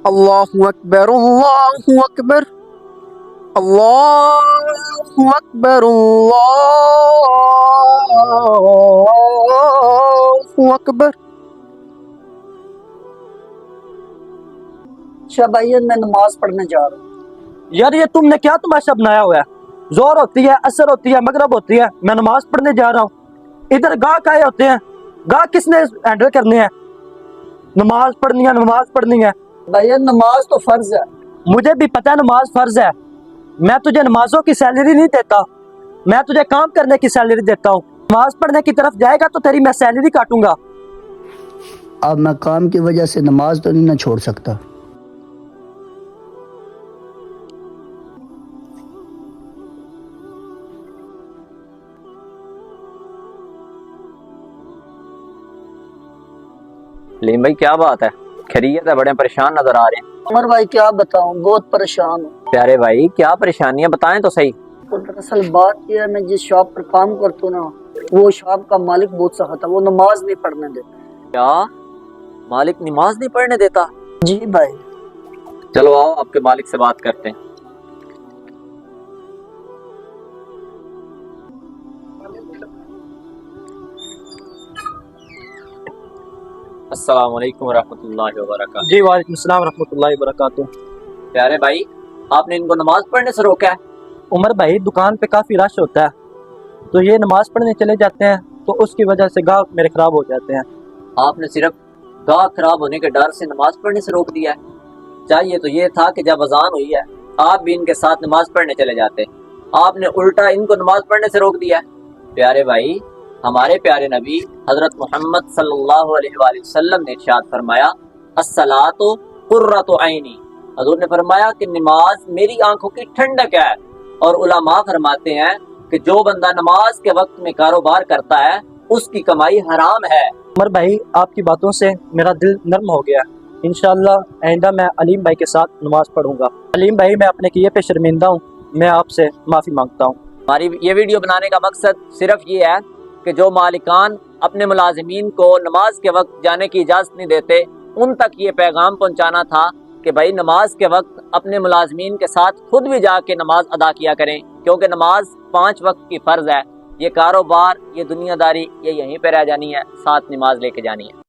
Allahu Akbar, Allahu Akbar, Allahu Akbar, Allahu Akbar. شابائیت میں نماز پڑھنے جا رہا ہوں۔ یار یہ تم نے کیا تماشا بنایا ہوا ہے؟ زور ہوتی ہے، اثر ہوتی ہے، مغرب ہوتی ہے، میں نماز پڑھنے جا رہا ہوں۔ ادھر گاہک آئے ہوتے ہیں، گاہک کس نے ہینڈل کرنے ہیں؟ نماز پڑھنی ہے، نماز پڑھنی ہے۔ بھائی نماز تو فرض ہے۔ مجھے بھی پتہ ہے نماز فرض ہے، میں تجھے نمازوں کی سیلری نہیں دیتا، میں تجھے کام کرنے کی سیلری دیتا ہوں۔ نماز پڑھنے کی طرف جائے گا تو تیری میں سیلری کاٹوں گا۔ اب میں کام کی وجہ سے نماز تو نہیں نہ چھوڑ سکتا۔ لیم بھائی کیا بات ہے؟ خیریت ہے؟ بڑے پریشان نظر آ رہے ہیں۔ عمر بھائی کیا بتاؤں، بہت پریشان ہوں۔ پیارے بھائی کیا پریشانی ہے، بتائیں تو صحیح۔ تو دراصل بات یہ ہے، میں جس شاپ پر کام کرتا ہوں نا، وہ شاپ کا مالک بہت سخت ہے، وہ نماز نہیں پڑھنے دیتا۔ کیا مالک نماز نہیں پڑھنے دیتا؟ جی بھائی۔ چلو آؤ آپ کے مالک سے بات کرتے ہیں۔ السلام علیکم ورحمۃ اللہ وبرکاتہ۔ جی وعلیکم السلام ورحمۃ اللہ وبرکاتہ۔ پیارے بھائی آپ نے ان کو نماز پڑھنے سے روکا ہے؟ عمر بھائی دکان پہ کافی رش ہوتا ہے، تو یہ نماز پڑھنے چلے جاتے ہیں تو اس کی وجہ سے گاہک میرے خراب ہو جاتے ہیں۔ آپ نے صرف گاہک خراب ہونے کے ڈر سے نماز پڑھنے سے روک دیا ہے؟ چاہیے تو یہ تھا کہ جب اذان ہوئی ہے آپ بھی ان کے ساتھ نماز پڑھنے چلے جاتے، آپ نے الٹا ان کو نماز پڑھنے سے روک دیا ہے۔ پیارے بھائی ہمارے پیارے نبی حضرت محمد صلی اللہ علیہ وآلہ وسلم نے ارشاد فرمایا الصلاۃ قرۃ عینی، حضور نے فرمایا کہ نماز میری آنکھوں کی ٹھنڈک ہے، اور علماء فرماتے ہیں کہ جو بندہ نماز کے وقت میں کاروبار کرتا ہے اس کی کمائی حرام ہے۔ عمر بھائی آپ کی باتوں سے میرا دل نرم ہو گیا، انشاءاللہ آئندہ میں علیم بھائی کے ساتھ نماز پڑھوں گا۔ علیم بھائی میں اپنے کیے پہ شرمندہ ہوں، میں آپ سے معافی مانگتا ہوں۔ ہماری یہ ویڈیو بنانے کا مقصد صرف یہ ہے کہ جو مالکان اپنے ملازمین کو نماز کے وقت جانے کی اجازت نہیں دیتے ان تک یہ پیغام پہنچانا تھا کہ بھائی نماز کے وقت اپنے ملازمین کے ساتھ خود بھی جا کے نماز ادا کیا کریں، کیونکہ نماز 5 وقت کی فرض ہے۔ یہ کاروبار، یہ دنیا داری، یہ یہیں پہ رہ جانی ہے، ساتھ نماز لے کے جانی ہے۔